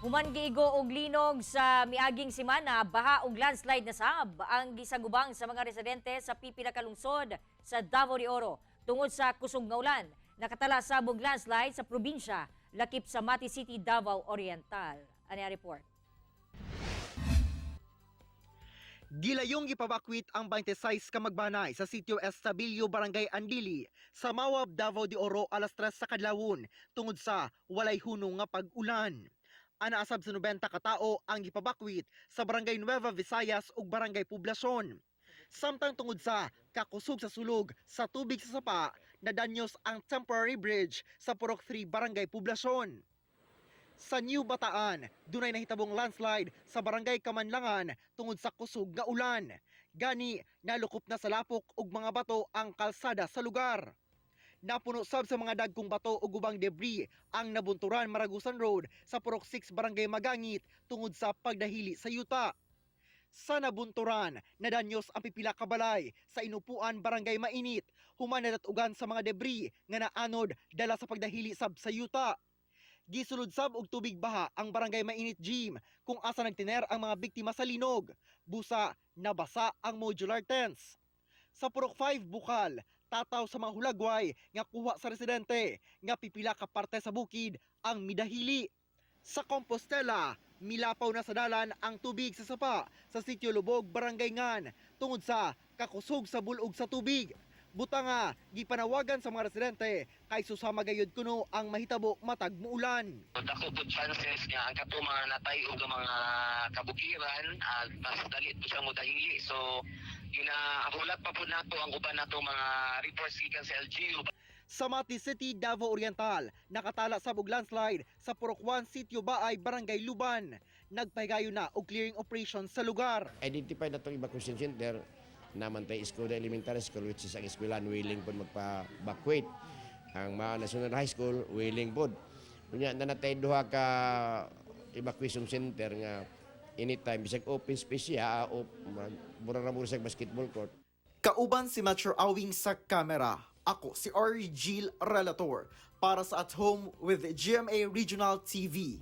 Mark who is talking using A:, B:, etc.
A: Human giigo og linog sa miaging semana, baha og landslide na sab ang gisagubang sa mga residente sa pipila ka lungsod sa Davao de Oro tungod sa kusog nga ulan. Nakatala sab og landslide sa probinsya lakip sa Mati City, Davao Oriental. Ani ang report.
B: Gilayong ipabakwit ang 26 ka magbanay sa sitio Estabilio, Barangay Andili, sa Mawab, Davao de Oro alas 3 sa kadlawon tungod sa walay hunong nga pag-ulan. Anaasab sa 90 ka tao ang ipabakwit sa Barangay Nueva Visayas ug Barangay Poblasyon. Samtang tungod sa kakusog sa sulog sa tubig sa sapa, nadanyos ang temporary bridge sa Purok 3 Barangay Poblasyon. Sa New Bataan, dunay nahitabong landslide sa Barangay Kamanlangan tungod sa kusog nga ulan. Gani, nalukop na sa lapok ug mga bato ang kalsada sa lugar. Napuno sab sa mga dagkong bato ug ubang debris ang nabunturan Maragusan Road sa Purok 6 Barangay Magangit tungod sa pagdahili sa yuta. Sa nabunturan, nadanyos ang pipila ka balay sa Inupuan Barangay Mainit, human nadatugan sa mga debris nga naanod dala sa pagdahili sab sa yuta. Gisulod sab og tubig baha ang Barangay Mainit Gym kung asa nagtiner ang mga biktima sa linog. Busa, nabasa ang modular tents. Sa Purok 5 Bukal, tataw sa mga hulagway nga kuha sa residente nga pipila ka parte sa bukid ang midahili. Sa Compostela, milapaw na sa dalan ang tubig sa sapa sa Sitio Lubog, Barangay Ngan tungod sa kakusog sa bulog sa tubig. Buta nga, gipanawagan sa mga residente kay susama gayud kuno ang mahitabo matag muulan.
C: Dako pud chances nga ang kato mga natay ug mga kabukiran mas dali po siya mo dahili. So ginahulat pa pud nato ang uban nato mga reports gikan sa LGU.
B: Sa Mati City, Davao Oriental, nakatala sa og landslide sa Purok 1 Sitio Baay, Barangay Luban. Nagpahigayon na og clearing operation sa lugar.
D: Identify na itong evacuation center naman tayo Escoda Elementary School, which is ang eskwelahan willing po magpa-evacuate. Ang mga National High School willing po. Kunya na natay duha ka evacuation center nga anytime bisag open space ya o mura sa basketball court.
B: Kauban si Metro Awing sa kamera. Ako si Ari Gil Relator para sa At Home with GMA Regional TV.